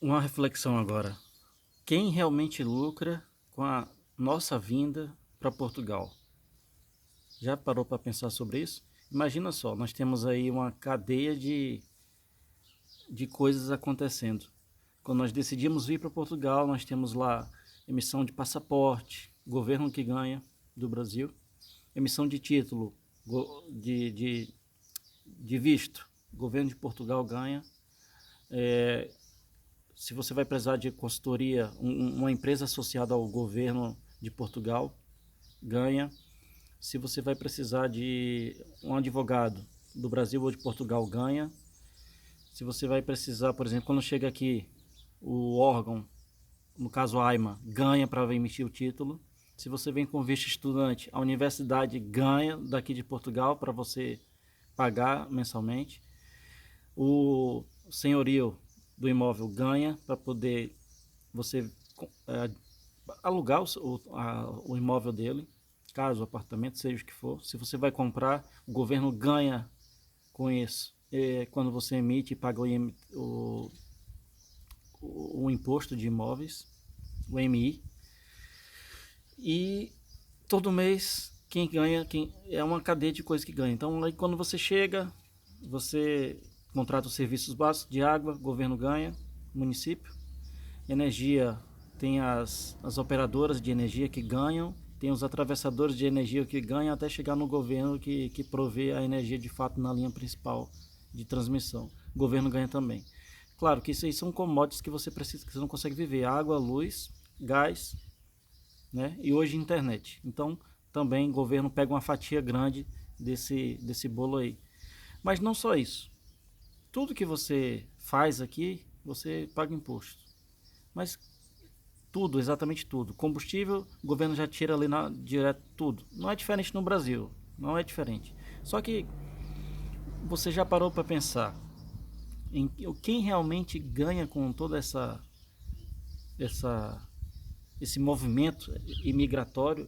Uma reflexão agora. Quem realmente lucra com a nossa vinda para Portugal? Já parou para pensar sobre isso? Imagina só, nós temos aí uma cadeia de coisas acontecendo. Quando nós decidimos vir para Portugal, nós temos lá emissão de passaporte, governo que ganha do Brasil, emissão de título, de, de, de visto, governo de Portugal ganha. Se você vai precisar de consultoria, uma empresa associada ao governo de Portugal ganha. Se você vai precisar de um advogado do Brasil ou de Portugal, ganha. Se você vai precisar, por exemplo, quando chega aqui o órgão, no caso a AIMA, ganha para emitir o título. Se você vem com visto estudante, a universidade ganha daqui de Portugal para você pagar mensalmente. O senhorio do imóvel ganha para poder você é, alugar o imóvel dele, caso o apartamento, seja o que for. Se você vai comprar, o governo ganha com isso. Quando você emite e paga o imposto de imóveis, o MI. E todo mês quem ganha, é uma cadeia de coisas que ganha. Então aí quando você chega, você contrata os serviços básicos de água, governo ganha, município. Energia, tem as operadoras de energia que ganham, tem os atravessadores de energia que ganham até chegar no governo que provê a energia de fato na linha principal de transmissão. O governo ganha também. Claro que isso aí são commodities que você precisa, que você não consegue viver: água, luz, gás, né? E hoje internet. Então também o governo pega uma fatia grande desse bolo aí. Mas não só isso. Tudo que você faz aqui, você paga imposto. Mas tudo, exatamente tudo. Combustível, o governo já tira ali direto tudo. Não é diferente no Brasil, não é diferente. Só que você já parou para pensar em quem realmente ganha com toda essa esse movimento imigratório?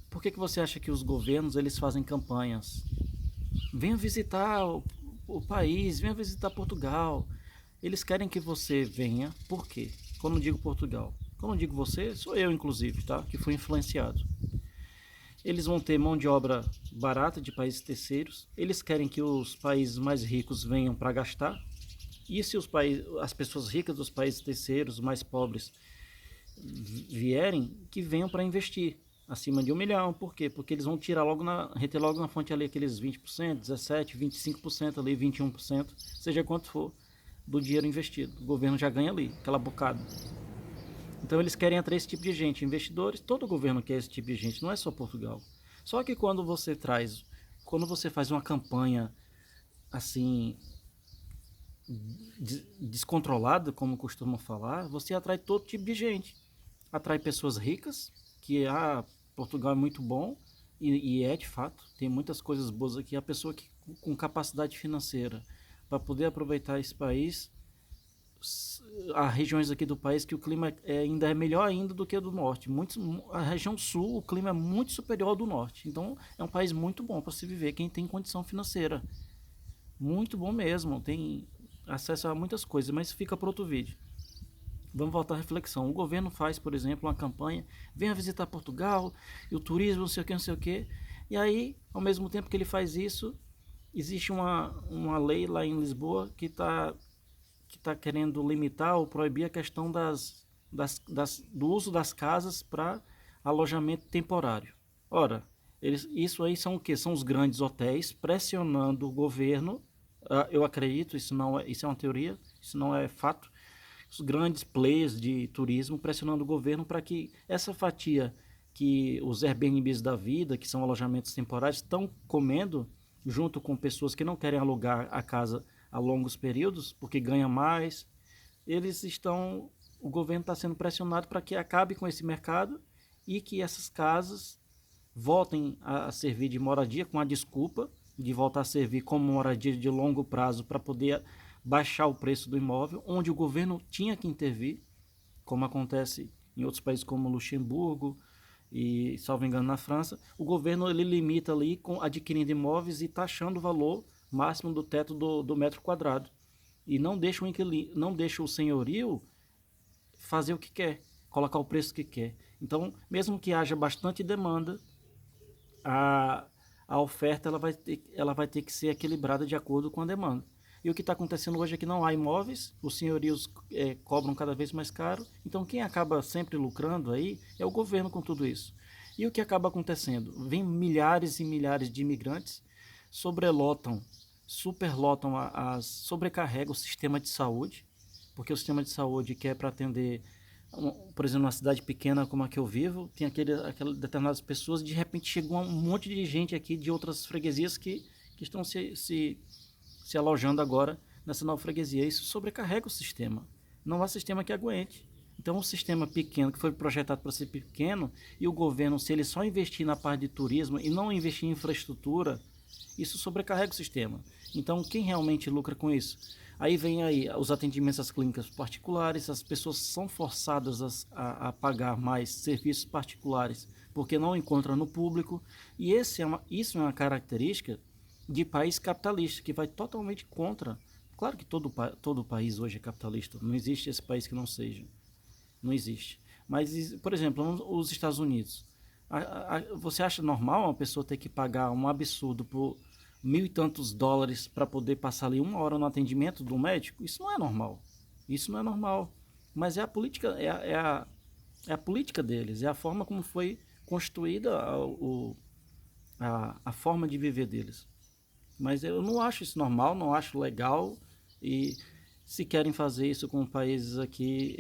Por que você acha que os governos eles fazem campanhas? Venha visitar o país, venha visitar Portugal. Eles querem que você venha, por quê? Quando digo Portugal, quando digo você, sou eu inclusive, tá? Que fui influenciado. Eles vão ter mão de obra barata de países terceiros. Eles querem que os países mais ricos venham para gastar. E se as pessoas ricas dos países terceiros, mais pobres, vierem, que venham para investir acima de 1 milhão. Por quê? Porque eles vão tirar reter logo na fonte ali aqueles 20%, 17%, 25% ali, 21%, seja quanto for, do dinheiro investido. O governo já ganha ali, aquela bocada. Então eles querem atrair esse tipo de gente, investidores. Todo governo quer esse tipo de gente, não é só Portugal. Só que quando você faz uma campanha assim descontrolada, como costumam falar, você atrai todo tipo de gente. Atrai pessoas ricas, que Portugal é muito bom, e é de fato, tem muitas coisas boas aqui. A pessoa que com capacidade financeira para poder aproveitar esse país, há regiões aqui do país que o clima ainda é melhor ainda do que o do norte. A região sul, o clima é muito superior ao do norte. Então é um país muito bom para se viver quem tem condição financeira. Muito bom mesmo, tem acesso a muitas coisas, mas fica para outro vídeo. Vamos voltar à reflexão. O governo faz, por exemplo, uma campanha: venha visitar Portugal, e o turismo, não sei o que, não sei o que. E aí, ao mesmo tempo que ele faz isso, existe uma lei lá em Lisboa que tá querendo limitar ou proibir a questão do uso das casas para alojamento temporário. Ora, isso aí são o quê? São os grandes hotéis pressionando o governo. Eu acredito, isso é uma teoria, isso não é fato. Os grandes players de turismo pressionando o governo para que essa fatia que os Airbnbs da vida, que são alojamentos temporários, estão comendo, junto com pessoas que não querem alugar a casa a longos períodos, porque ganha mais, o governo está sendo pressionado para que acabe com esse mercado e que essas casas voltem a servir de moradia, com a desculpa de voltar a servir como moradia de longo prazo para poder baixar o preço do imóvel, onde o governo tinha que intervir, como acontece em outros países como Luxemburgo e, salvo engano, na França. O governo ele limita ali adquirindo imóveis e taxando o valor máximo do teto do metro quadrado. E não deixa o senhorio fazer o que quer, colocar o preço que quer. Então, mesmo que haja bastante demanda, a, a oferta ela vai ter que ser equilibrada de acordo com a demanda. E o que está acontecendo hoje é que não há imóveis, os senhorios cobram cada vez mais caro, então quem acaba sempre lucrando aí é o governo com tudo isso. E o que acaba acontecendo? Vem milhares e milhares de imigrantes, sobrelotam, superlotam, sobrecarregam o sistema de saúde, porque o sistema de saúde que é para atender, por exemplo, uma cidade pequena como a que eu vivo, tem aquelas determinadas pessoas, de repente chegou um monte de gente aqui de outras freguesias que estão se alojando agora nessa nova freguesia. Isso sobrecarrega o sistema. Não há sistema que aguente. Então, um sistema pequeno, que foi projetado para ser pequeno, e o governo, se ele só investir na parte de turismo e não investir em infraestrutura, isso sobrecarrega o sistema. Então, quem realmente lucra com isso? Aí vem aí os atendimentos às clínicas particulares, as pessoas são forçadas a pagar mais serviços particulares porque não encontram no público, e isso é uma característica de país capitalista, que vai totalmente contra. Claro que todo país hoje é capitalista, não existe esse país que não seja. Não existe. Mas, por exemplo, os Estados Unidos. Você acha normal uma pessoa ter que pagar um absurdo por mil e tantos dólares para poder passar ali 1 hora no atendimento do médico? Isso não é normal. Isso não é normal. Mas é a política, é a política deles, é a forma como foi construída a forma de viver deles. Mas eu não acho isso normal, não acho legal. E se querem fazer isso com países aqui,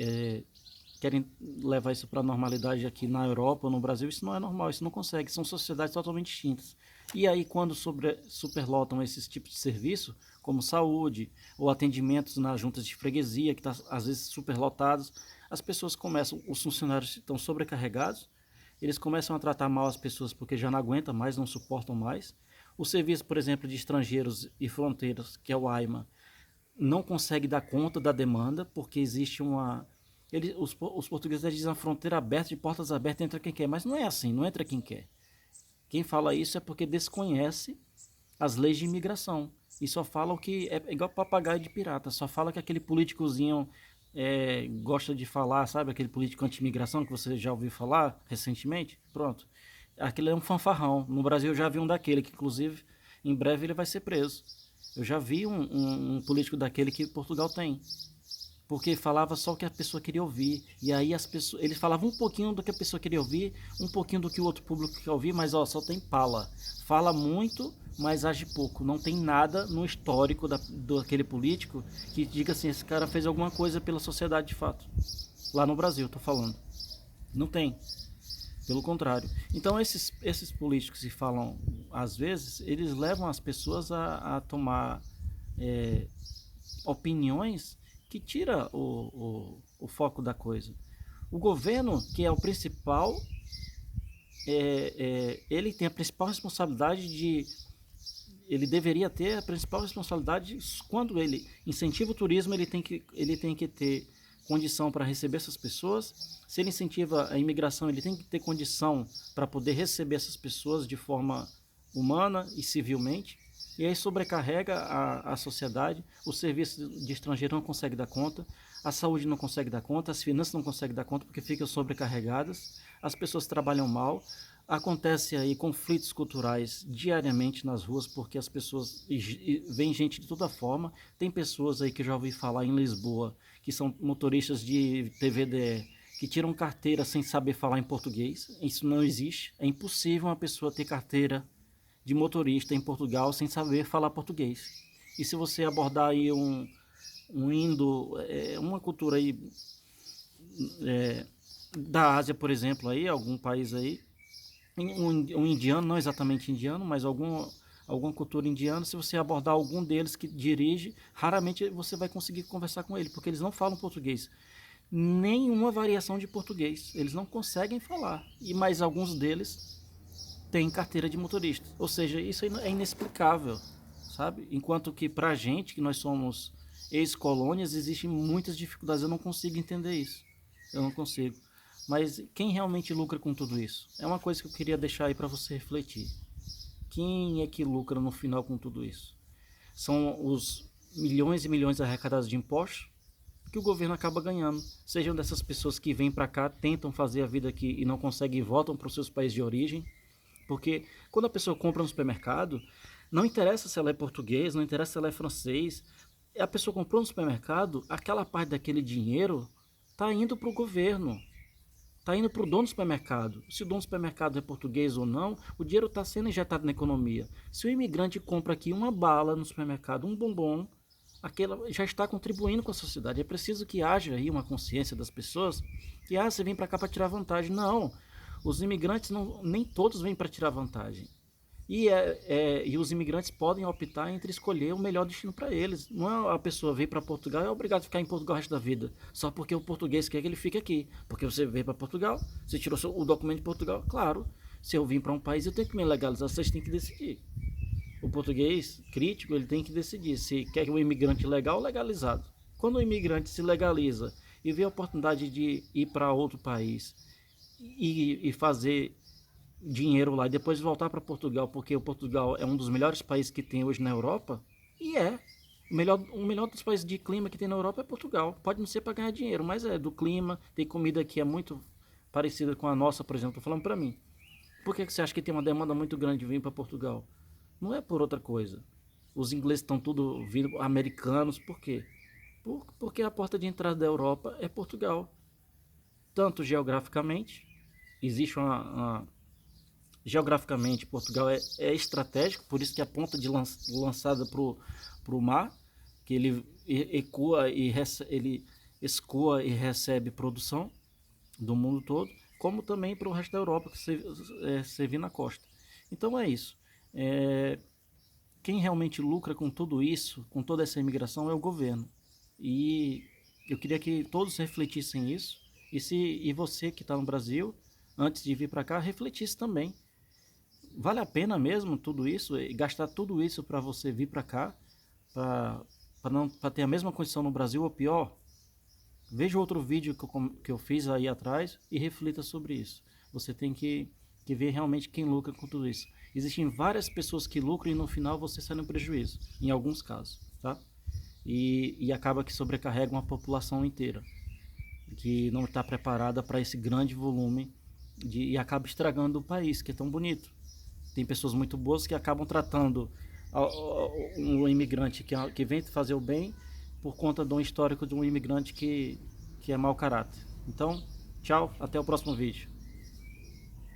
querem levar isso para a normalidade aqui na Europa ou no Brasil, isso não é normal, isso não consegue, são sociedades totalmente distintas. E aí quando superlotam esses tipos de serviço, como saúde ou atendimentos nas juntas de freguesia, que está às vezes superlotados, as pessoas começam, os funcionários estão sobrecarregados, eles começam a tratar mal as pessoas porque já não aguentam mais, não suportam mais. O serviço, por exemplo, de estrangeiros e fronteiras, que é o AIMA, não consegue dar conta da demanda, porque existe os portugueses dizem a fronteira aberta, de portas abertas, entra quem quer, mas não é assim, não entra quem quer. Quem fala isso é porque desconhece as leis de imigração e só fala o que é igual papagaio de pirata, só fala que aquele políticozinho gosta de falar, sabe, aquele político anti-imigração que você já ouviu falar recentemente, pronto. Aquele é um fanfarrão. No Brasil eu já vi um daquele, que inclusive em breve ele vai ser preso. Eu já vi um político daquele que Portugal tem. Porque falava só o que a pessoa queria ouvir. E aí ele falava um pouquinho do que a pessoa queria ouvir, um pouquinho do que o outro público quer ouvir, mas só tem pala. Fala muito, mas age pouco. Não tem nada no histórico daquele político que diga assim, esse cara fez alguma coisa pela sociedade de fato. Lá no Brasil, tô falando. Não tem. Pelo contrário. Então esses políticos que falam, às vezes, eles levam as pessoas a tomar opiniões que tira o foco da coisa. O governo, que é o principal, ele tem a principal responsabilidade ele deveria ter a principal responsabilidade quando ele incentiva o turismo, ele tem que ter condição para receber essas pessoas. Se ele incentiva a imigração, ele tem que ter condição para poder receber essas pessoas de forma humana e civilmente. E aí sobrecarrega a sociedade, o serviço de estrangeiro não consegue dar conta, a saúde não consegue dar conta, as finanças não conseguem dar conta porque ficam sobrecarregadas, as pessoas trabalham mal, acontece aí conflitos culturais diariamente nas ruas porque as pessoas vem gente de toda forma. Tem pessoas aí que eu já ouvi falar em Lisboa que são motoristas de TVDE que tiram carteira sem saber falar em português. Isso não existe, é impossível uma pessoa ter carteira de motorista em Portugal sem saber falar português. E se você abordar aí uma cultura aí da Ásia, por exemplo, aí, algum país aí, um indiano, não exatamente indiano, mas alguma cultura indiana, se você abordar algum deles que dirige, raramente você vai conseguir conversar com ele, porque eles não falam português. Nenhuma variação de português, eles não conseguem falar. E mais alguns deles têm carteira de motorista. Ou seja, isso é inexplicável, sabe? Enquanto que pra gente, que nós somos ex-colônias, existem muitas dificuldades. Eu não consigo entender isso. Eu não consigo. Mas quem realmente lucra com tudo isso? É uma coisa que eu queria deixar aí para você refletir. Quem é que lucra no final com tudo isso? São os milhões e milhões arrecadados de impostos que o governo acaba ganhando. Sejam dessas pessoas que vêm para cá, tentam fazer a vida aqui e não conseguem e voltam para os seus países de origem. Porque quando a pessoa compra no supermercado, não interessa se ela é português, não interessa se ela é francês. A pessoa comprou no supermercado, aquela parte daquele dinheiro está indo para o governo, está indo para o dono do supermercado. Se o dono do supermercado é português ou não, o dinheiro está sendo injetado na economia. Se o imigrante compra aqui uma bala no supermercado, um bombom, aquela já está contribuindo com a sociedade. É preciso que haja aí uma consciência das pessoas que você vem para cá para tirar vantagem. Não, os imigrantes não, nem todos vêm para tirar vantagem. E os imigrantes podem optar entre escolher o melhor destino para eles. Não é a pessoa vir para Portugal e é obrigado a ficar em Portugal o resto da vida, só porque o português quer que ele fique aqui. Porque você veio para Portugal, você tirou o documento de Portugal, claro. Se eu vim para um país, eu tenho que me legalizar, vocês têm que decidir. O português crítico, ele tem que decidir se quer que o imigrante legal ou legalizado. Quando o imigrante se legaliza e vê a oportunidade de ir para outro país e fazer dinheiro lá e depois voltar para Portugal, porque o Portugal é um dos melhores países que tem hoje na Europa, e o melhor dos países de clima que tem na Europa é Portugal. Pode não ser para ganhar dinheiro, mas é do clima, tem comida que é muito parecida com a nossa, por exemplo, tô falando para mim. Por que você acha que tem uma demanda muito grande de vir para Portugal? Não é por outra coisa. Os ingleses estão tudo vindo, americanos, por quê? Porque a porta de entrada da Europa é Portugal. Tanto geograficamente, existe geograficamente Portugal é estratégico, por isso que a ponta de lançada para o mar, que ele ele escoa e recebe produção do mundo todo, como também para o resto da Europa, que você vê na costa. Então é isso. Quem realmente lucra com tudo isso, com toda essa imigração, é o governo. E eu queria que todos refletissem isso. E você que está no Brasil, antes de vir para cá, refletisse também. Vale a pena mesmo tudo isso, e gastar tudo isso para você vir para cá, para ter a mesma condição no Brasil ou pior? Veja outro vídeo que eu fiz aí atrás e reflita sobre isso. Você tem que ver realmente quem lucra com tudo isso. Existem várias pessoas que lucram e no final você sai no prejuízo, em alguns casos, tá? E acaba que sobrecarrega uma população inteira, que não está preparada para esse grande volume e acaba estragando o país, que é tão bonito. Tem pessoas muito boas que acabam tratando um imigrante que vem fazer o bem por conta de um histórico de um imigrante que é mau caráter. Então, tchau, até o próximo vídeo.